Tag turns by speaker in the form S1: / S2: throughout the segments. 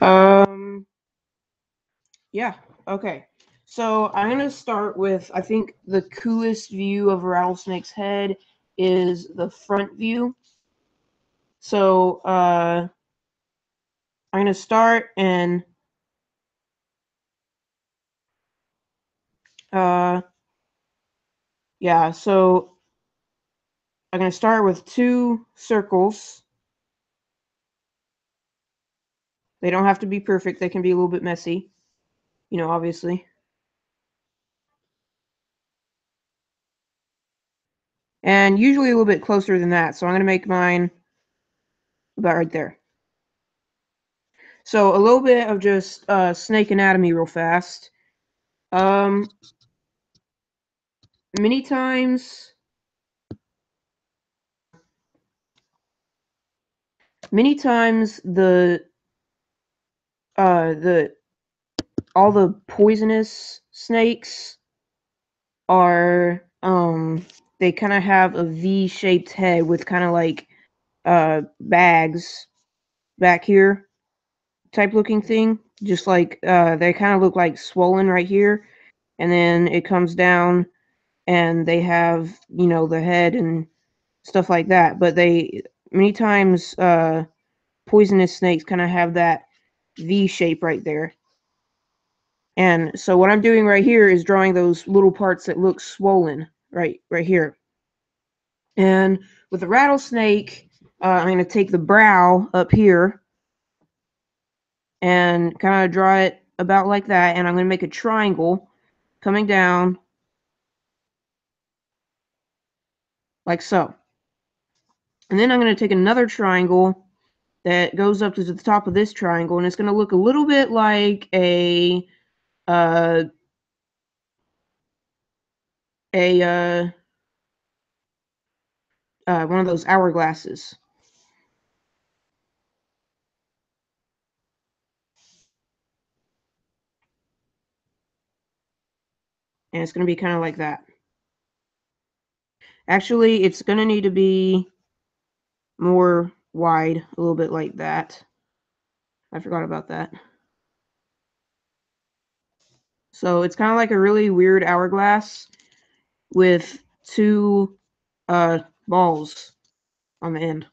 S1: Um, yeah, okay. So I'm gonna start with, I think the coolest view of a rattlesnake's head is the front view. So I'm gonna start and uh yeah, so I'm gonna start with 2 circles. They don't have to be perfect, they can be a little bit messy, obviously. And usually a little bit closer than that, so I'm gonna make mine about right there. So a little bit of just snake anatomy real fast. Um, many times, the all the poisonous snakes are they kind of have a V-shaped head with kind of like bags back here type looking thing, just like they kind of look like swollen right here, and then it comes down and they have the head and stuff like that. But they many times poisonous snakes kind of have that V shape right there. And so what I'm doing right here is drawing those little parts that look swollen right here. And with the rattlesnake, I'm going to take the brow up here and kind of draw it about like that. And I'm going to make a triangle coming down like so. And then I'm going to take another triangle that goes up to the top of this triangle, and it's going to look a little bit like uh, a one of those hourglasses. And it's going to be kind of like that. Actually, it's going to need to be more wide, a little bit like that. I forgot about that. So it's kind of like a really weird hourglass with 2 balls on the end.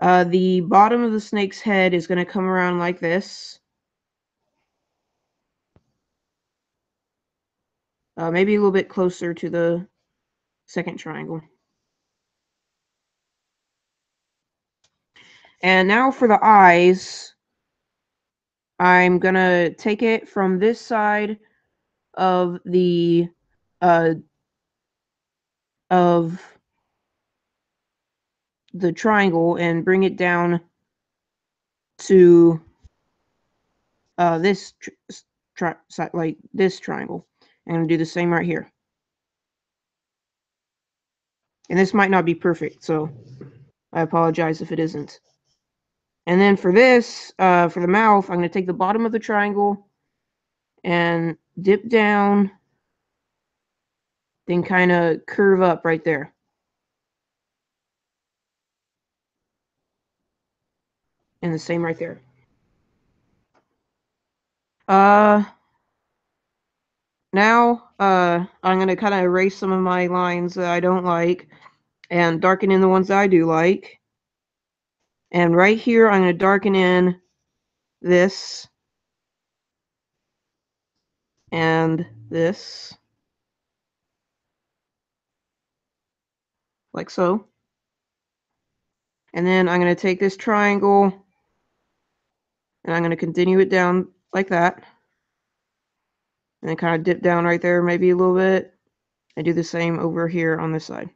S1: The bottom of the snake's head is going to come around like this. Maybe a little bit closer to the second triangle. And now for the eyes, I'm going to take it from this side of the uh, of the triangle and bring it down to this like this triangle. I'm going to do the same right here. And this might not be perfect, so I apologize if it isn't. And then for this, for the mouth, I'm going to take the bottom of the triangle and dip down, then kind of curve up right there. And the same right there. Now, I'm going to kind of erase some of my lines that I don't like and darken in the ones that I do like. And right here, I'm going to darken in this and this, like so. And then I'm going to take this triangle and I'm going to continue it down like that. And then kind of dip down right there maybe a little bit. And do the same over here on this side.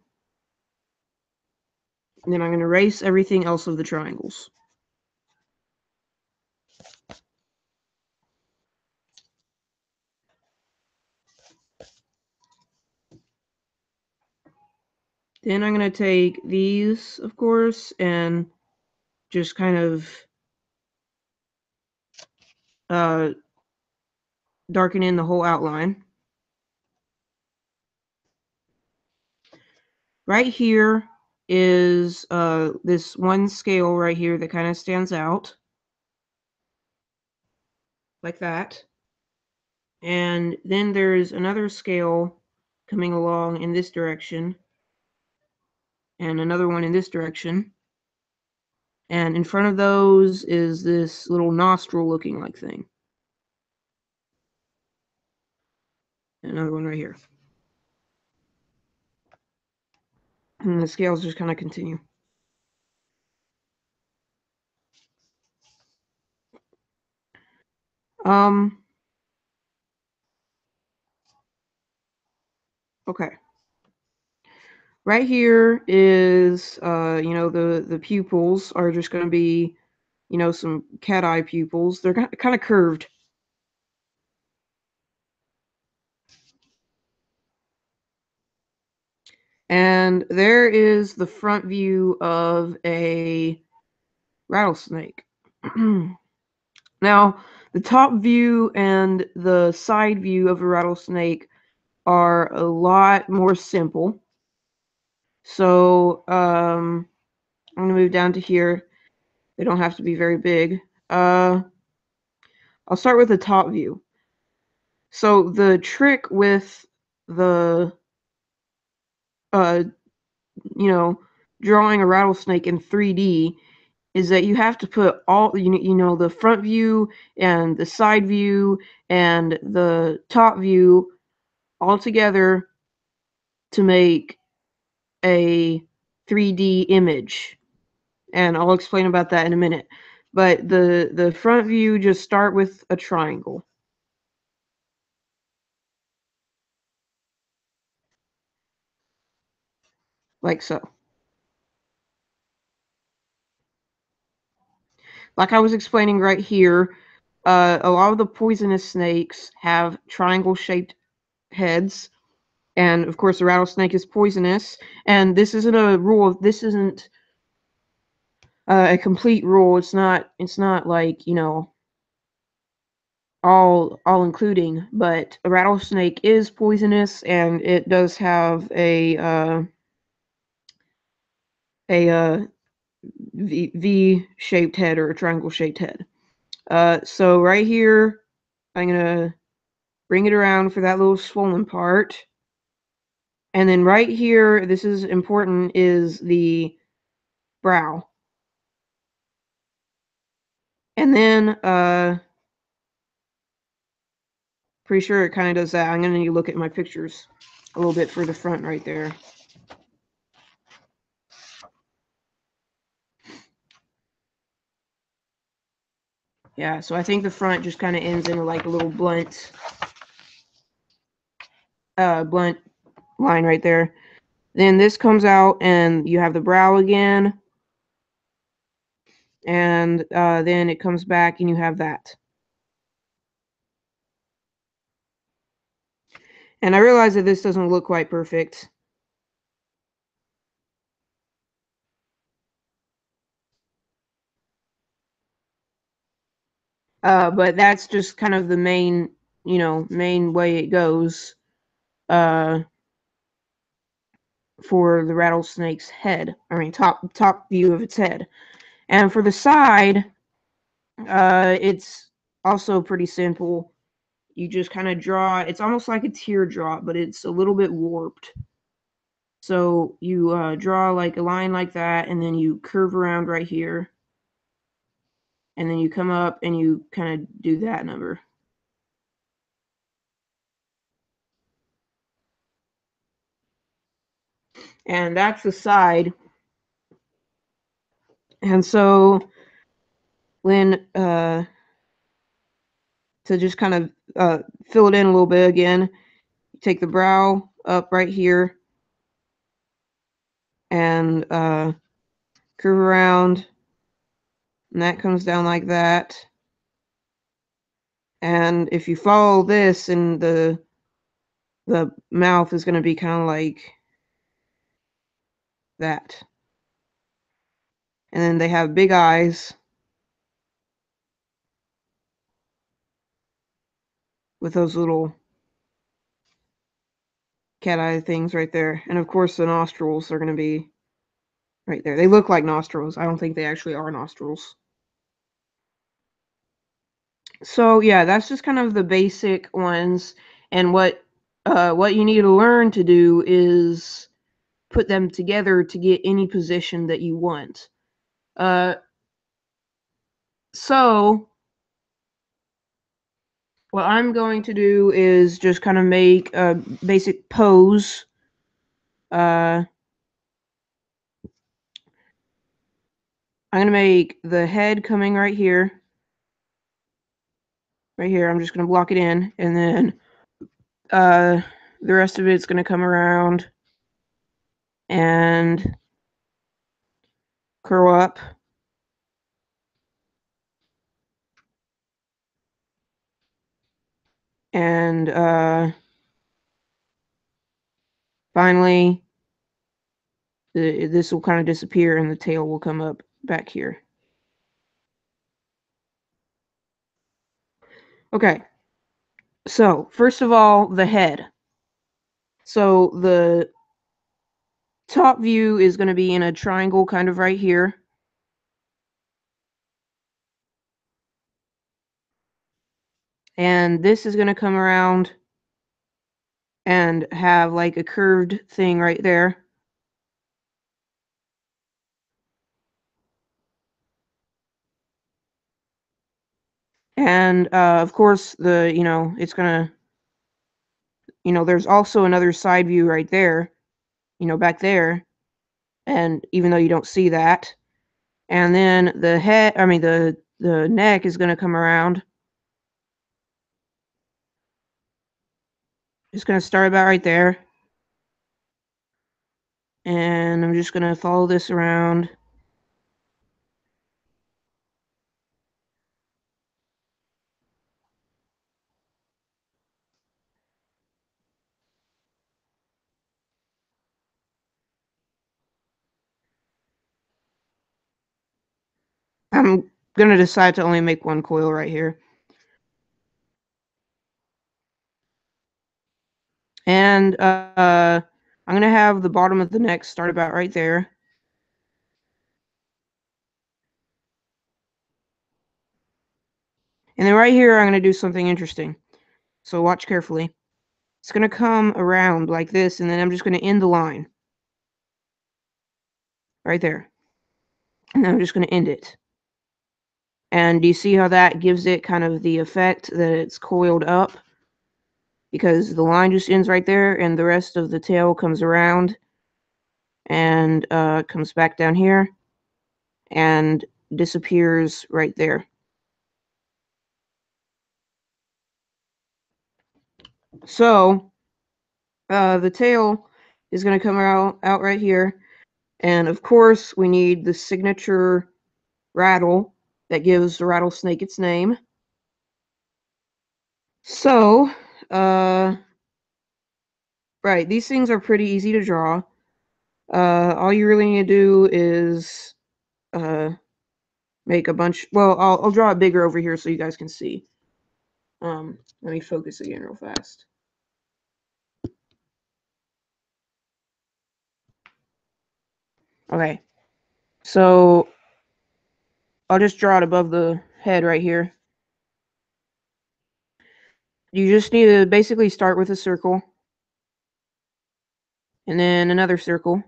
S1: And then I'm going to erase everything else of the triangles. Then I'm going to take these, of course, and just kind of darken in the whole outline. Right here is this one scale right here that kind of stands out. like that. And then there's another scale coming along in this direction, and another one in this direction. And in front of those is this little nostril looking like thing. And another one right here. And the scales just kind of continue. Okay. Right here is, the pupils are just going to be, some cat eye pupils. They're kind of curved. And there is the front view of a rattlesnake. Now, the top view and the side view of a rattlesnake are a lot more simple. So, I'm going to move down to here. They don't have to be very big. I'll start with the top view. So the trick with the, drawing a rattlesnake in 3D is that you have to put all, the front view and the side view and the top view all together to make a 3D image. And I'll explain about that in a minute. But the front view, just start with a triangle. Like so. Like I was explaining right here, a lot of the poisonous snakes have triangle-shaped heads, and of course the rattlesnake is poisonous. And this isn't a rule. This isn't a complete rule. It's not. It's not like all including. But a rattlesnake is poisonous, and it does have a V-shaped head or a triangle-shaped head. So right here, I'm gonna bring it around for that little swollen part. And then right here, this is important, is the brow. And then, pretty sure it kind of does that. I'm going to need to look at my pictures a little bit for the front right there. Yeah, so I think the front just kind of ends in like a little blunt line right there. Then this comes out and you have the brow again. And then it comes back and you have that. And I realize that this doesn't look quite perfect. But that's just kind of the main way it goes for the rattlesnake's head. I mean, top view of its head. And for the side, it's also pretty simple. You just kind of draw. It's almost like a teardrop, but it's a little bit warped. So you draw like a line like that, and then you curve around right here. And then you come up and you kind of do that number. And that's the side. And so when to just kind of fill it in a little bit again, you take the brow up right here and curve around, and that comes down like that. And if you follow this, and the mouth is going to be kind of like that. And then they have big eyes with those little cat eye things right there. And of course the nostrils are going to be right there. They look like nostrils. I don't think they actually are nostrils. So yeah, that's just kind of the basic ones, and what you need to learn to do is put them together to get any position that you want. Uh, so what I'm going to do is just kind of make a basic pose. I'm going to make the head coming right here. Right here, I'm just going to block it in, and then the rest of it's going to come around and curl up. And finally, this will kind of disappear and the tail will come up back here. Okay, so first of all, the head. So the top view is going to be in a triangle kind of right here. And this is going to come around and have like a curved thing right there. And of course, it's going to, there's also another side view right there, back there. And even though you don't see that, and then the head, I mean, the neck is going to come around. It's going to start about right there. And I'm just going to follow this around. I'm going to decide to only make one coil right here. And I'm going to have the bottom of the neck start about right there. And then right here, I'm going to do something interesting. So watch carefully. It's going to come around like this, and then I'm just going to end the line. Right there. And then I'm just going to end it. And do you see how that gives it kind of the effect that it's coiled up? Because the line just ends right there, and the rest of the tail comes around and comes back down here and disappears right there. So the tail is going to come out right here, and of course we need the signature rattle that gives the rattlesnake its name. So right, these things are pretty easy to draw. All you really need to do is make a bunch. Well, I'll draw it bigger over here so you guys can see. Let me focus again real fast. Okay, so I'll just draw it above the head right here. You just need to basically start with a circle, and then another circle,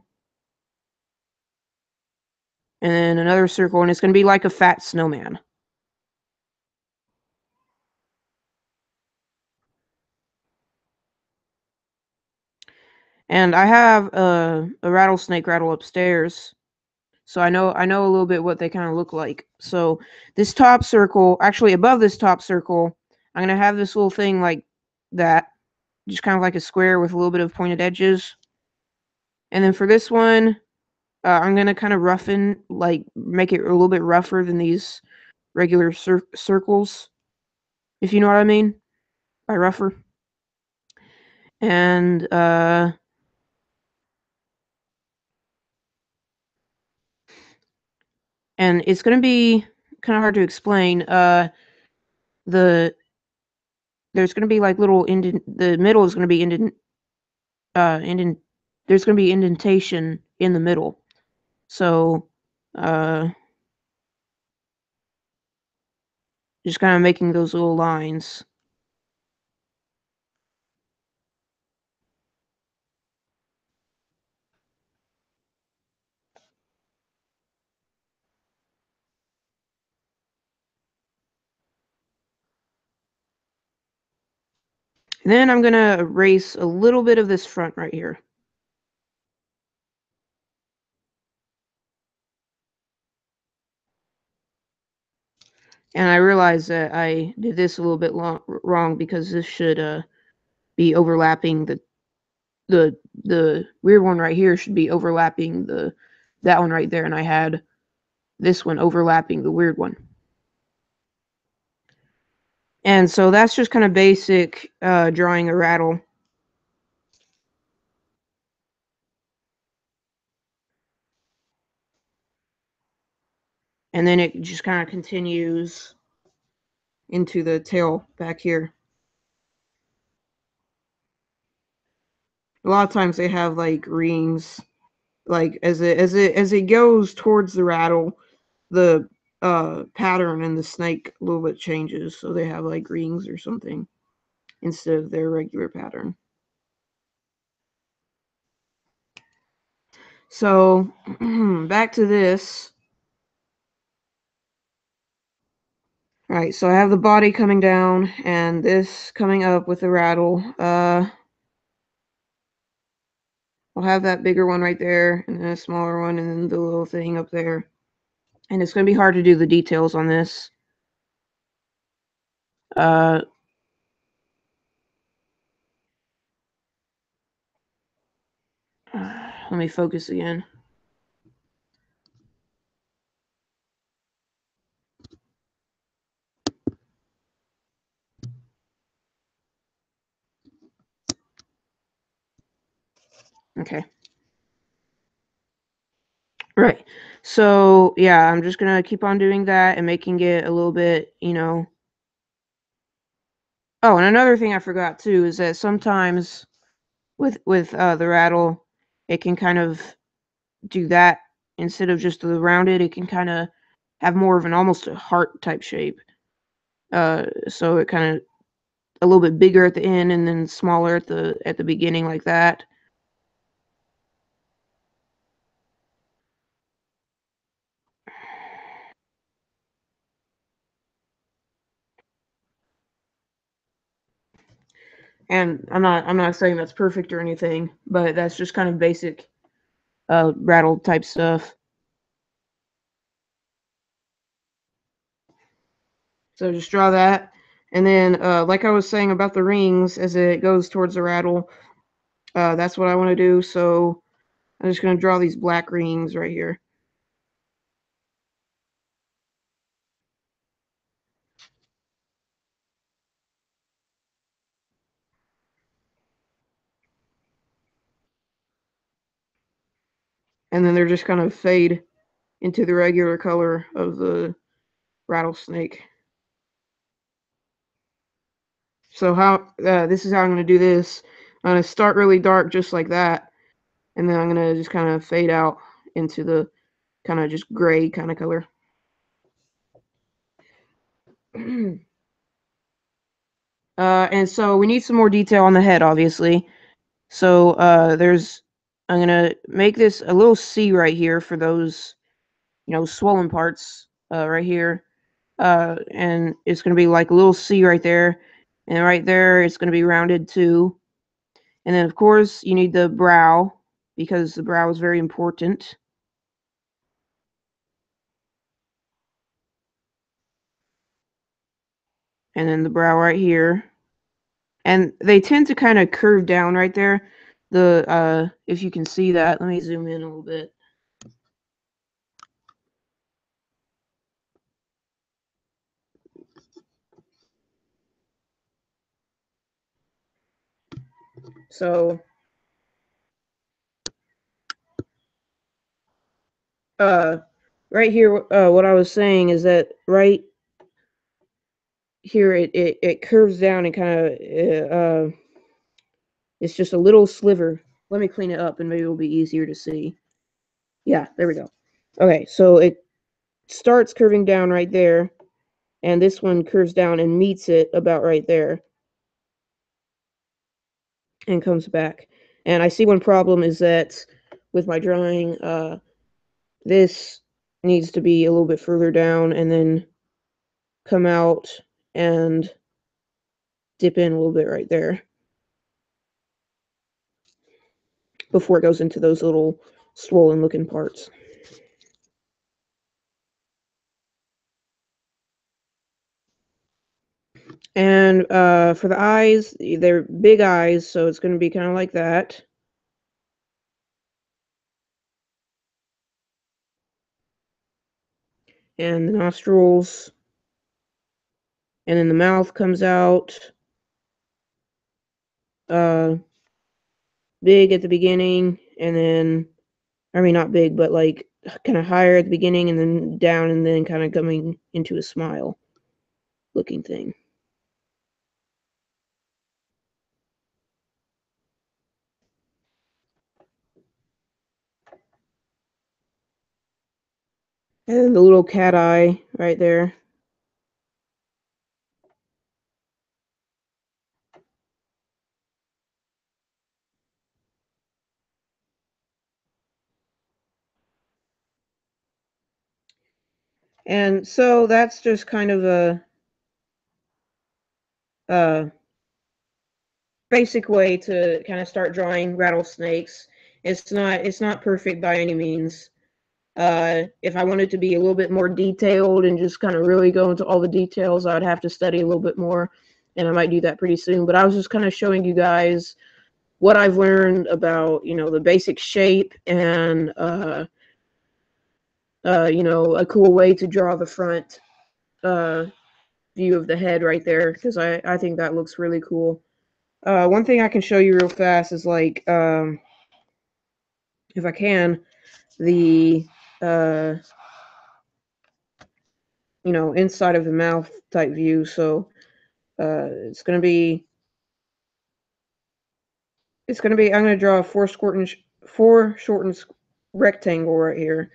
S1: and then another circle, and it's going to be like a fat snowman. And I have a rattlesnake rattle upstairs, so I know a little bit what they kind of look like. So this top circle, actually above this top circle, I'm gonna have this little thing like that, just kind of like a square with a little bit of pointed edges. And then for this one, I'm gonna kind of roughen, like make it a little bit rougher than these regular circles, if you know what I mean by rougher. And it's gonna be kind of hard to explain. The There's gonna be like little the middle is gonna be there's gonna be indentation in the middle. So uh just kind of making those little lines. And then I'm going to erase a little bit of this front right here. And I realized that I did this a little bit wrong because this should be overlapping the weird one right here should be overlapping that one right there, and I had this one overlapping the weird one. And so that's just kind of basic drawing a rattle. And then it just kind of continues into the tail back here. A lot of times they have like rings, like as it goes towards the rattle, the pattern in the snake a little bit changes, so they have like rings or something instead of their regular pattern. So back to this. All right, so I have the body coming down and this coming up with the rattle. I'll have that bigger one right there and then a smaller one and then the little thing up there. And it's going to be hard to do the details on this. Let me focus again. Okay. Right. So, yeah, I'm just going to keep on doing that and making it a little bit, you know. Oh, and another thing I forgot too is that sometimes with the rattle, it can kind of do that instead of just the rounded. It can kind of have more of an almost a heart type shape. So it kind of a little bit bigger at the end and then smaller at the beginning like that. And I'm not saying that's perfect or anything, but that's just kind of basic rattle type stuff. So just draw that. And then like I was saying about the rings as it goes towards the rattle, that's what I want to do. So I'm just going to draw these black rings right here. And then they're just kind of fade into the regular color of the rattlesnake. So how this is how I'm going to do this. I'm going to start really dark just like that. And then I'm going to just kind of fade out into the kind of just gray kind of color. And so we need some more detail on the head, obviously. So I'm gonna make this a little C right here for those, you know, swollen parts right here. And it's gonna be like a little C right there, and right there it's gonna be rounded too. And then of course you need the brow because the brow is very important. And then the brow right here. And they tend to kind of curve down right there. The if you can see that, let me zoom in a little bit. So right here what I was saying is that right here it curves down and kind of it's just a little sliver. Let me clean it up and maybe it'll be easier to see. Yeah, there we go. Okay, so it starts curving down right there and this one curves down and meets it about right there and comes back. And I see one problem is that with my drawing, this needs to be a little bit further down and then come out and dip in a little bit right there before it goes into those little swollen looking parts. And for the eyes, they're big eyes, so it's going to be kind of like that. And the nostrils, and then the mouth comes out big at the beginning, and then, I mean, not big, but like kind of higher at the beginning and then down and then kind of coming into a smile looking thing. And the little cat eye right there. And so that's just kind of a basic way to kind of start drawing rattlesnakes. It's not perfect by any means. If I wanted to be a little bit more detailed and just kind of really go into all the details, I would have to study a little bit more, and I might do that pretty soon. But I was just kind of showing you guys what I've learned about, the basic shape and, a cool way to draw the front view of the head right there, because I think that looks really cool. One thing I can show you real fast is like, if I can, the inside of the mouth type view. So it's gonna be I'm gonna draw a foreshortened rectangle right here,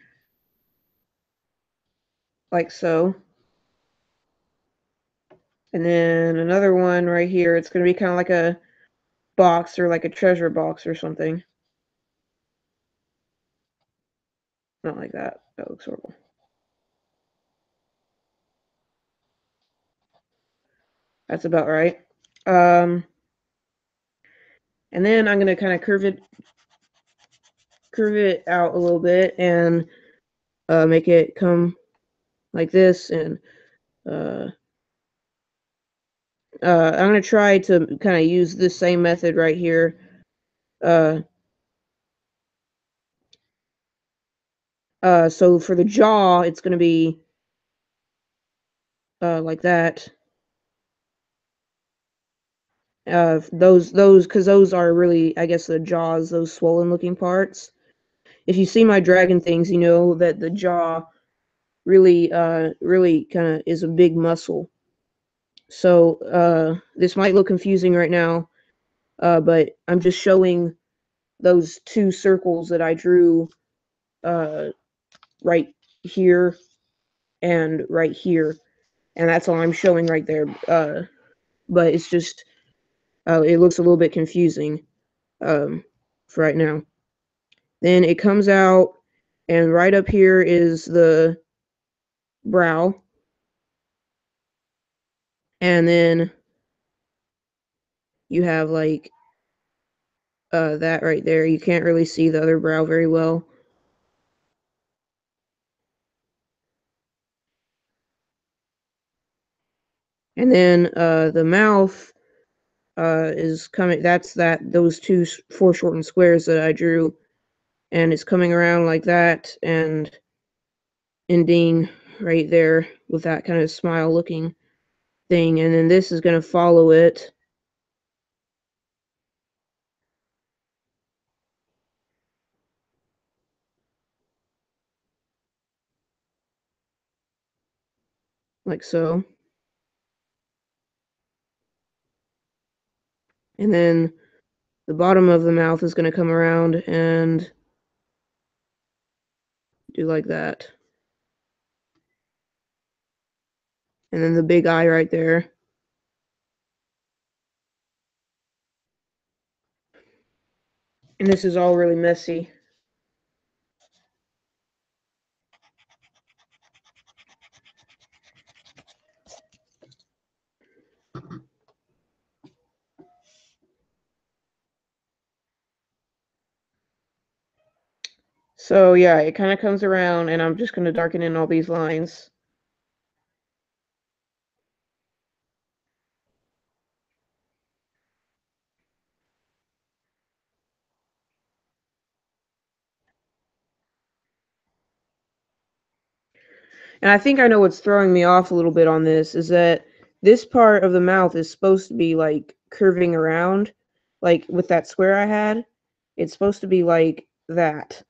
S1: like so. And then another one right here. It's gonna be kind of like a box or like a treasure box or something. Not like that. That looks horrible. That's about right. And then I'm gonna kind of curve it out a little bit and make it come like this. And uh, I'm gonna try to kind of use this same method right here. Uh, so for the jaw, it's gonna be like that. Those because those are really, I guess, the jaws, those swollen looking parts. If you see my dragon things, you know that the jaw really kind of is a big muscle. So this might look confusing right now, but I'm just showing those two circles that I drew uh, right here and right here, and that's all I'm showing right there. But it's just it looks a little bit confusing for right now. Then it comes out, and right up here is the brow, and then you have like that right there. You can't really see the other brow very well. And then the mouth is coming. That's those two foreshortened squares that I drew, and it's coming around like that and ending right there with that kind of smile looking thing. And then this is going to follow it. Like so. And then the bottom of the mouth is going to come around and do like that. And then the big eye right there. And this is all really messy. So yeah, it kind of comes around, and I'm just going to darken in all these lines. And I think I know what's throwing me off a little bit on this is that this part of the mouth is supposed to be like curving around, like with that square I had. It's supposed to be like that.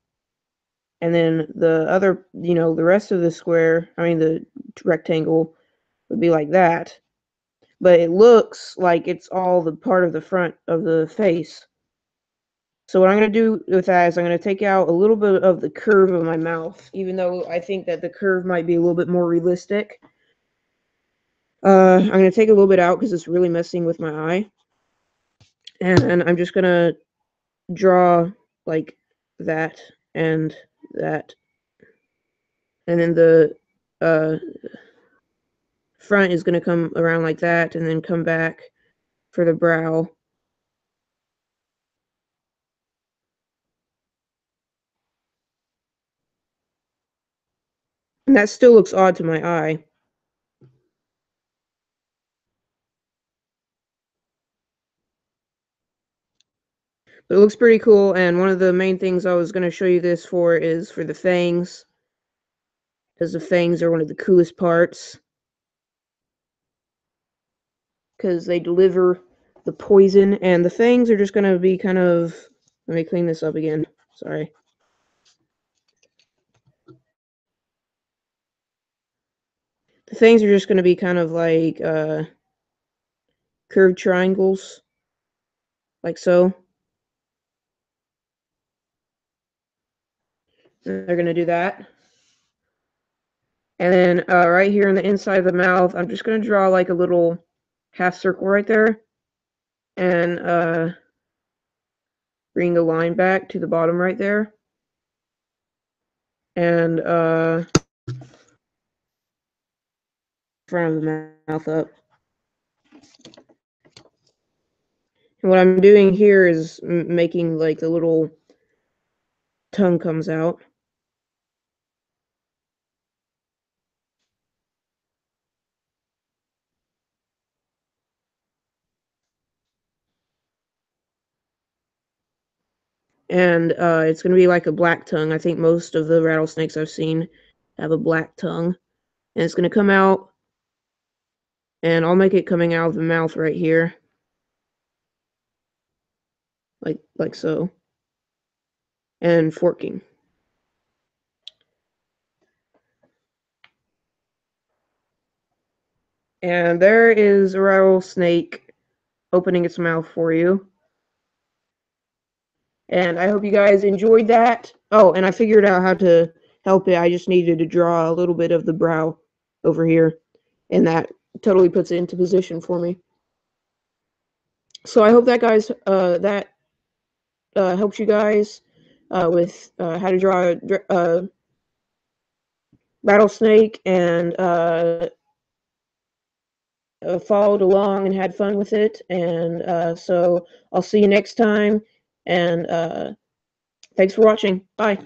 S1: And then the other, the rest of the square, I mean the rectangle would be like that. But it looks like it's all the part of the front of the face. So what I'm going to do with that is I'm going to take out a little bit of the curve of my mouth, even though I think that the curve might be a little bit more realistic. I'm going to take a little bit out because it's really messing with my eye. And I'm just going to draw like that and that. And then the front is going to come around like that and then come back for the brow. And that still looks odd to my eye. But it looks pretty cool, and one of the main things I was going to show you this for is for the fangs, because the fangs are one of the coolest parts, because they deliver the poison, and the fangs are just going to be kind of, let me clean this up again, sorry. The fangs are just going to be kind of like curved triangles, like so. And they're going to do that. And then right here on the inside of the mouth, I'm just going to draw like a little half circle right there. And bring the line back to the bottom right there. And front of the mouth up. And what I'm doing here is making like the little tongue comes out. And it's going to be like a black tongue. I think most of the rattlesnakes I've seen have a black tongue. And it's going to come out, and I'll make it coming out of the mouth right here. Like so. And forking. And there is a rattlesnake opening its mouth for you. And I hope you guys enjoyed that. Oh, and I figured out how to help it. I just needed to draw a little bit of the brow over here. And that totally puts it into position for me. So I hope that, guys, helps you guys with how to draw a rattlesnake, and followed along and had fun with it. And so I'll see you next time. And thanks for watching. Bye.